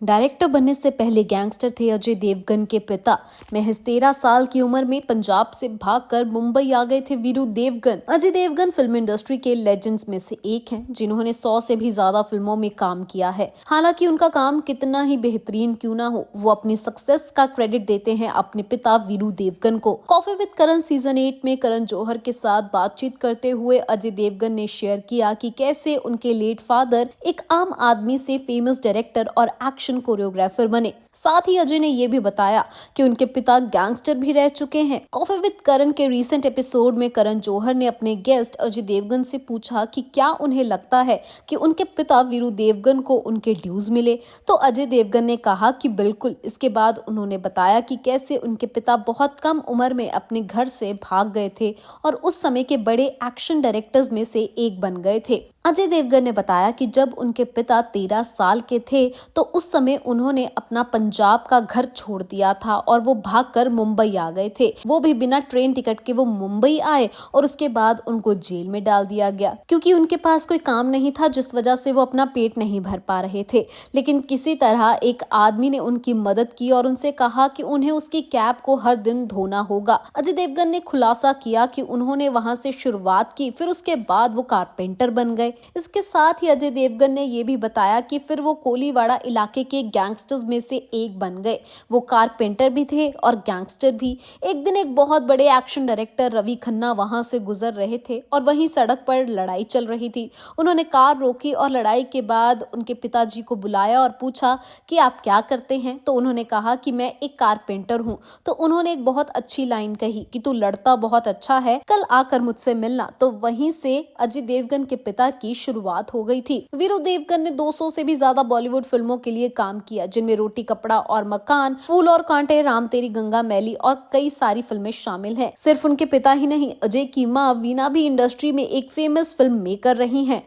Director बनने से पहले गैंगस्टर थे अजय देवगन के पिता। महज 13 साल की उम्र में पंजाब से भागकर मुंबई आ गए थे वीरू देवगन। अजय देवगन फिल्म इंडस्ट्री के लेजेंड्स में से एक हैं, जिन्होंने 100 से भी ज्यादा फिल्मों में काम किया है। हालांकि उनका काम कितना ही बेहतरीन क्यों ना हो, वो अपनी सक्सेस का क्रेडिट देते हैं अपने पिता वीरू देवगन को। कॉफी विद करण सीजन 8 में करण जौहर के साथ बातचीत करते हुए अजय देवगन ने शेयर किया कि कैसे उनके लेट फादर एक आम आदमी से फेमस डायरेक्टर और एक्शन कोरियोग्राफर बने। साथ ही अजय ने यह भी बताया कि उनके पिता गैंगस्टर भी रह चुके हैं। कॉफी विद करण के रीसेंट एपिसोड में करण जौहर ने अपने गेस्ट अजय देवगन से पूछा कि क्या उन्हें लगता है कि उनके पिता वीरू देवगन को उनके ड्यूज मिले, तो अजय देवगन ने कहा कि बिल्कुल। इसके बाद उन्होंने बताया कि कैसे उनके पिता बहुत कम उम्र में अपने घर से भाग गए थे और उस समय के बड़े एक्शन डायरेक्टर्स में से एक बन गए थे। अजय देवगन ने बताया कि जब उनके पिता 13 साल के थे तो उस समय उन्होंने अपना पंजाब का घर छोड़ दिया था और वो भागकर मुंबई आ गए थे। वो भी बिना ट्रेन टिकट के वो मुंबई आए और उसके बाद उनको जेल में डाल दिया गया, क्योंकि उनके पास कोई काम नहीं था, जिस वजह से वो अपना पेट नहीं भर पा रहे थे। लेकिन किसी तरह एक आदमी ने उनकी मदद की और उनसे कहा कि उन्हें उसकी कैब को हर दिन धोना होगा। अजय देवगन ने खुलासा किया कि उन्होंने वहां से शुरुआत की, फिर उसके बाद वो कारपेंटर बन गए। इसके साथ ही अजय देवगन ने यह भी बताया कि फिर वो कोलीवाड़ा इलाके के गैंगस्टर्स में से एक बन गए। वो कारपेंटर भी थे और गैंगस्टर भी। एक दिन एक बहुत बड़े एक्शन डायरेक्टर रवि खन्ना वहां से गुजर रहे थे और वहीं सड़क पर लड़ाई चल रही थी। उन्होंने कार रोकी और लड़ाई के बाद उनके पिताजी को बुलाया और पूछा कि आप क्या करते हैं, तो उन्होंने कहा कि मैं एक कारपेंटर हूँ। तो उन्होंने एक बहुत अच्छी लाइन कही कि तू लड़ता बहुत अच्छा है, कल आकर मुझसे मिलना। तो वहीं से अजय देवगन के पिता की शुरुआत हो गई थी। वीरू देवगन ने 200 से भी ज्यादा बॉलीवुड फिल्मों के लिए काम किया, जिनमें रोटी कपड़ा और मकान, फूल और कांटे, राम तेरी गंगा मैली और कई सारी फिल्में शामिल हैं। सिर्फ उनके पिता ही नहीं, अजय की मां वीना भी इंडस्ट्री में एक फेमस फिल्म मेकर रही हैं।